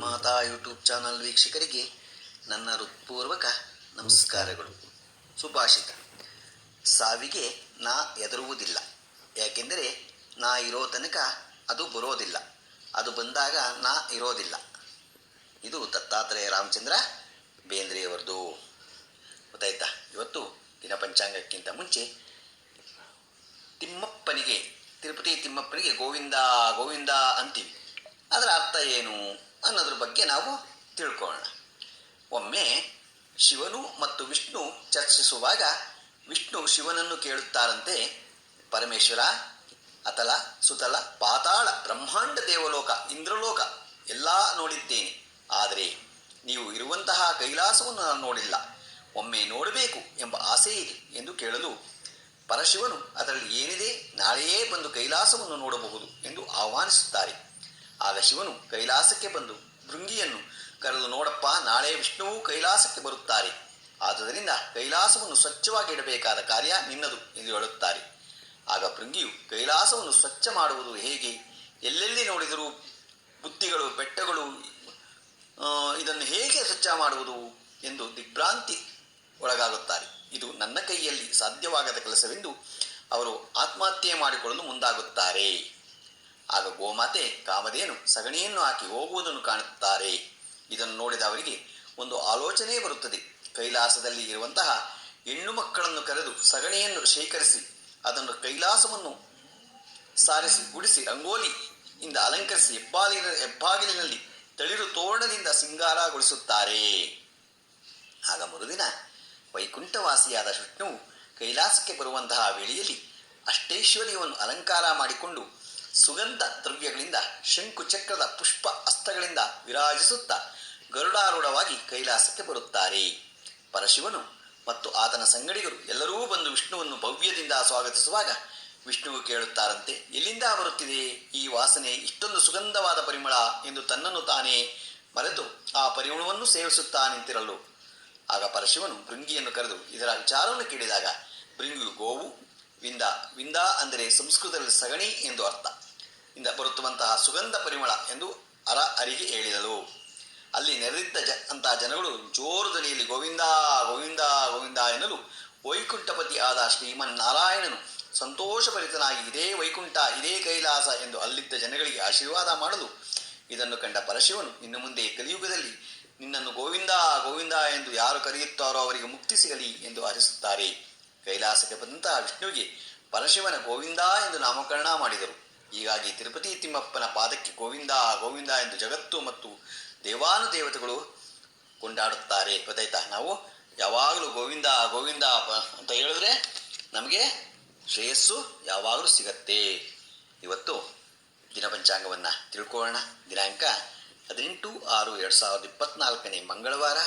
ಮಾತಾ YouTube channel ವೀಕ್ಷಕರಿಗೆ ನನ್ನ ಹೃತ್ಪೂರ್ವಕ ನಮಸ್ಕಾರಗಳು. ಸುಭಾಷಿತ: ಸಾವಿಗೆ ನಾ ಹೆದರುವುದಿಲ್ಲ, ಯಾಕೆಂದರೆ ನಾ ಇರೋ ತನಕ ಅದು ಬರೋದಿಲ್ಲ, ಅದು ಬಂದಾಗ ನಾ ಇರೋದಿಲ್ಲ. ಇದು ದತ್ತಾತ್ರೇಯ ರಾಮಚಂದ್ರ ಬೇಂದ್ರೆಯವರದು. ಗೊತ್ತಾಯ್ತಾ? ಇವತ್ತು ದಿನ ಪಂಚಾಂಗಕ್ಕಿಂತ ಮುಂಚೆ ತಿಮ್ಮಪ್ಪನಿಗೆ, ತಿರುಪತಿ ತಿಮ್ಮಪ್ಪನಿಗೆ ಗೋವಿಂದ ಗೋವಿಂದ ಅಂತೀವಿ. ಅದರ ಅರ್ಥ ಏನು ಅನ್ನೋದ್ರ ಬಗ್ಗೆ ನಾವು ತಿಳ್ಕೊಳ್ಳೋಣ. ಒಮ್ಮೆ ಶಿವನು ಮತ್ತು ವಿಷ್ಣು ಚರ್ಚಿಸುವಾಗ ವಿಷ್ಣು ಶಿವನನ್ನು ಕೇಳುತ್ತಾರಂತೆ, ಪರಮೇಶ್ವರ, ಅತಲ ಸುತಲ ಪಾತಾಳ ಬ್ರಹ್ಮಾಂಡ ದೇವಲೋಕ ಇಂದ್ರಲೋಕ ಎಲ್ಲ ನೋಡಿದ್ದೇನೆ, ಆದರೆ ನೀವು ಇರುವಂತಹ ಕೈಲಾಸವನ್ನು ನಾನು ನೋಡಿಲ್ಲ, ಒಮ್ಮೆ ನೋಡಬೇಕು ಎಂಬ ಆಸೆ ಇದೆ ಎಂದು ಕೇಳಲು ಪರಶಿವನು ಅದರಲ್ಲಿ ಏನಿದೆ, ನಾಳೆಯೇ ಬಂದು ಕೈಲಾಸವನ್ನು ನೋಡಬಹುದು ಎಂದು ಆಹ್ವಾನಿಸುತ್ತಾರೆ. ಆಗ ಶಿವನು ಕೈಲಾಸಕ್ಕೆ ಬಂದು ಭೃಂಗಿಯನ್ನು ಕರೆದು, ನೋಡಪ್ಪ, ನಾಳೆ ವಿಷ್ಣುವು ಕೈಲಾಸಕ್ಕೆ ಬರುತ್ತಾರೆ, ಆದುದರಿಂದ ಕೈಲಾಸವನ್ನು ಸ್ವಚ್ಛವಾಗಿ ಇಡಬೇಕಾದ ಕಾರ್ಯ ನಿನ್ನದು ಎಂದು ಹೇಳುತ್ತಾರೆ. ಆಗ ಭೃಂಗಿಯು, ಕೈಲಾಸವನ್ನು ಸ್ವಚ್ಛ ಮಾಡುವುದು ಹೇಗೆ? ಎಲ್ಲೆಲ್ಲಿ ನೋಡಿದರೂ ಬುತ್ತಿಗಳು, ಬೆಟ್ಟಗಳು, ಇದನ್ನು ಹೇಗೆ ಸ್ವಚ್ಛ ಮಾಡುವುದು ಎಂದು ದಿಗ್ಭ್ರಾಂತಿ ಒಳಗಾಗುತ್ತಾರೆ. ಇದು ನನ್ನ ಕೈಯಲ್ಲಿ ಸಾಧ್ಯವಾಗದ ಕೆಲಸವೆಂದು ಅವರು ಆತ್ಮಹತ್ಯೆ ಮಾಡಿಕೊಳ್ಳಲು ಮುಂದಾಗುತ್ತಾರೆ. ಆಗ ಗೋಮಾತೆ ಕಾಮಧೇನು ಸಗಣಿಯನ್ನು ಹಾಕಿ ಹೋಗುವುದನ್ನು ಕಾಣುತ್ತಾರೆ. ಇದನ್ನು ನೋಡಿದ ಅವರಿಗೆ ಒಂದು ಆಲೋಚನೆ ಬರುತ್ತದೆ. ಕೈಲಾಸದಲ್ಲಿ ಇರುವಂತಹ ಹೆಣ್ಣು ಮಕ್ಕಳನ್ನು ಕರೆದು ಸಗಣಿಯನ್ನು ಶೇಖರಿಸಿ ಅದನ್ನು ಕೈಲಾಸವನ್ನು ಸಾರಿಸಿ ಗುಡಿಸಿ ರಂಗೋಲಿಯಿಂದ ಅಲಂಕರಿಸಿ ಹೆಬ್ಬಾಗಿಲಿನಲ್ಲಿ ತಳಿರು ತೋರಣದಿಂದ ಸಿಂಗಾರಗೊಳಿಸುತ್ತಾರೆ. ಆಗ ಮರುದಿನ ವೈಕುಂಠವಾಸಿಯಾದ ವಿಷ್ಣುವು ಕೈಲಾಸಕ್ಕೆ ಬರುವಂತಹ ವೇಳೆಯಲ್ಲಿ ಅಷ್ಟೈಶ್ವರ್ಯವನ್ನು ಅಲಂಕಾರ ಮಾಡಿಕೊಂಡು ಸುಗಂಧ ದ್ರವ್ಯಗಳಿಂದ ಶಂಕು ಚಕ್ರದ ಪುಷ್ಪ ಹಸ್ತಗಳಿಂದ ವಿರಾಜಿಸುತ್ತಾ ಗರುಡಾರೂಢವಾಗಿ ಕೈಲಾಸಕ್ಕೆ ಬರುತ್ತಾರೆ. ಪರಶಿವನು ಮತ್ತು ಆತನ ಸಂಗಡಿಗರು ಎಲ್ಲರೂ ಬಂದು ವಿಷ್ಣುವನ್ನು ಭವ್ಯದಿಂದ ಸ್ವಾಗತಿಸುವಾಗ ವಿಷ್ಣುವು ಕೇಳುತ್ತಾರಂತೆ, ಎಲ್ಲಿಂದ ಬರುತ್ತಿದೆ ಈ ವಾಸನೆ, ಇಷ್ಟೊಂದು ಸುಗಂಧವಾದ ಪರಿಮಳ ಎಂದು ತನ್ನನ್ನು ತಾನೇ ಮರೆತು ಆ ಪರಿಮಳವನ್ನು ಸೇವಿಸುತ್ತಾ ನಿಂತಿರಲು. ಆಗ ಪರಶಿವನು ಭೃಂಗಿಯನ್ನು ಕರೆದು ಇದರ ವಿಚಾರವನ್ನು ಕೇಳಿದಾಗ ಭೃಂಗಿಯು ಗೋವು, ವಿಂದ, ವಿಂದ ಅಂದರೆ ಸಂಸ್ಕೃತದಲ್ಲಿ ಸಗಣಿ ಎಂದು ಅರ್ಥ, ಇಂದ ಬರುತ್ತುವಂತಹ ಸುಗಂಧ ಪರಿಮಳ ಎಂದು ಅರಿಗೆ ಹೇಳಿದಳು. ಅಲ್ಲಿ ನೆರೆದಿದ್ದ ಅಂತಹ ಜನಗಳು ಜೋರು ಧ್ವನಿಯಲ್ಲಿ ಗೋವಿಂದ ಗೋವಿಂದ ಗೋವಿಂದ ಎನ್ನಲು ವೈಕುಂಠಪತಿ ಆದ ಶ್ರೀಮನ್ನಾರಾಯಣನು ಸಂತೋಷಭರಿತನಾಗಿ ಇದೇ ವೈಕುಂಠ, ಇದೇ ಕೈಲಾಸ ಎಂದು ಅಲ್ಲಿದ್ದ ಜನಗಳಿಗೆ ಆಶೀರ್ವಾದ ಮಾಡಲು ಇದನ್ನು ಕಂಡ ಪರಶಿವನು, ಇನ್ನು ಮುಂದೆ ಕಲಿಯುಗದಲ್ಲಿ ನಿನ್ನನ್ನು ಗೋವಿಂದ ಗೋವಿಂದ ಎಂದು ಯಾರು ಕರೆಯುತ್ತಾರೋ ಅವರಿಗೆ ಮುಕ್ತಿ ಸಿಗಲಿ ಎಂದು ಆಶಿಸುತ್ತಾರೆ. ಕೈಲಾಸಕ್ಕೆ ಬಂದಂತಹ ವಿಷ್ಣುವಿಗೆ ಪರಶಿವನ ಗೋವಿಂದ ಎಂದು ನಾಮಕರಣ ಮಾಡಿದರು. ಹೀಗಾಗಿ ತಿರುಪತಿ ತಿಮ್ಮಪ್ಪನ ಪಾದಕ್ಕೆ ಗೋವಿಂದ ಗೋವಿಂದ ಎಂದು ಜಗತ್ತು ಮತ್ತು ದೇವಾನುದೇವತೆಗಳು ಕೊಂಡಾಡುತ್ತಾರೆ. ಗೊತ್ತಾಯ್ತಾ? ನಾವು ಯಾವಾಗಲೂ ಗೋವಿಂದ ಗೋವಿಂದ ಅಂತ ಹೇಳಿದ್ರೆ ನಮಗೆ ಶ್ರೇಯಸ್ಸು ಯಾವಾಗಲೂ ಸಿಗತ್ತೆ. ಇವತ್ತು ದಿನ ಪಂಚಾಂಗವನ್ನು ತಿಳ್ಕೊಳ್ಳೋಣ. ದಿನಾಂಕ 18/6/2024 ಮಂಗಳವಾರ,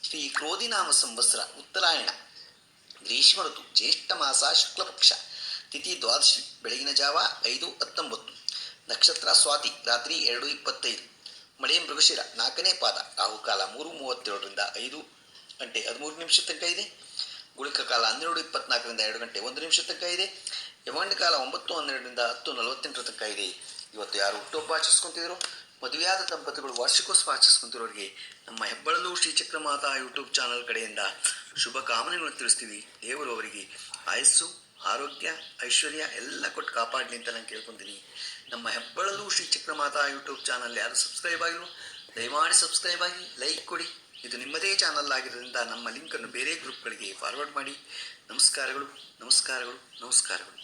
ಶ್ರೀ ಕ್ರೋಧಿನಾಮ ಸಂವತ್ಸರ, ಉತ್ತರಾಯಣ, ಗ್ರೀಷ್ಮ ಋತು, ಜ್ಯೇಷ್ಠ ಮಾಸ, ಶುಕ್ಲಪಕ್ಷ, ತಿಥಿ ದ್ವಾದಶಿ, ಬೆಳಗಿನ ಜಾವ 5:19, ನಕ್ಷತ್ರ ಸ್ವಾತಿ, ರಾತ್ರಿ 2:25, ಮಳೆ ಮೃಗಶಿರ, 4ನೇ ಪಾದ, ರಾಹುಕಾಲ 3:37ರಿಂದ 5:13 ತನಕ ಇದೆ, ಗುಳಿಕ ಕಾಲ 12:24ರಿಂದ 2:01 ತನಕ ಇದೆ, ಯಮಗಂಡ ಕಾಲ 9:12ರಿಂದ 10:48 ತನಕ ಇದೆ. ಇವತ್ತು ಯಾರು ಹುಟ್ಟುಹಬ್ಬ ಆಚರಿಸ್ಕೊಂತಿದ್ರು, ಮದುವೆಯಾದ ದಂಪತಿಗಳು ವಾರ್ಷಿಕೋತ್ಸವ ಆಚರಿಸ್ಕೊಂತಿರೋರಿಗೆ ನಮ್ಮ ಹೆಬ್ಬಳಲು ಶ್ರೀಚಕ್ರ ಮಾತಾ ಯೂಟ್ಯೂಬ್ ಚಾನಲ್ ಕಡೆಯಿಂದ ಶುಭ ಕಾಮನೆಗಳನ್ನು ತಿಳಿಸ್ತೀವಿ. ದೇವರು ಅವರಿಗೆ ಆಯಸ್ಸು, ಆರೋಗ್ಯ, ಐಶ್ವರ್ಯ ಎಲ್ಲ ಕೊಟ್ಟು ಕಾಪಾಡಲಿ ಅಂತ ನಾನು ಕೇಳ್ಕೊತೀನಿ. ನಮ್ಮ ಹೆಬ್ಬಳಲು ಶ್ರೀಚಕ್ರ ಮಾತಾ ಯೂಟ್ಯೂಬ್ ಚಾನಲ್ ಯಾರು ಸಬ್ಸ್ಕ್ರೈಬ್ ಆಗಿಲ್ಲ, ದಯಮಾಡಿ ಸಬ್ಸ್ಕ್ರೈಬ್ ಆಗಿ, ಲೈಕ್ ಕೊಡಿ. ಇದು ನಿಮ್ಮದೇ ಚಾನಲ್ ಆಗಿರೋದ್ರಿಂದ ನಮ್ಮ ಲಿಂಕನ್ನು ಬೇರೆ ಗ್ರೂಪ್ಗಳಿಗೆ ಫಾರ್ವರ್ಡ್ ಮಾಡಿ. ನಮಸ್ಕಾರಗಳು, ನಮಸ್ಕಾರಗಳು, ನಮಸ್ಕಾರಗಳು.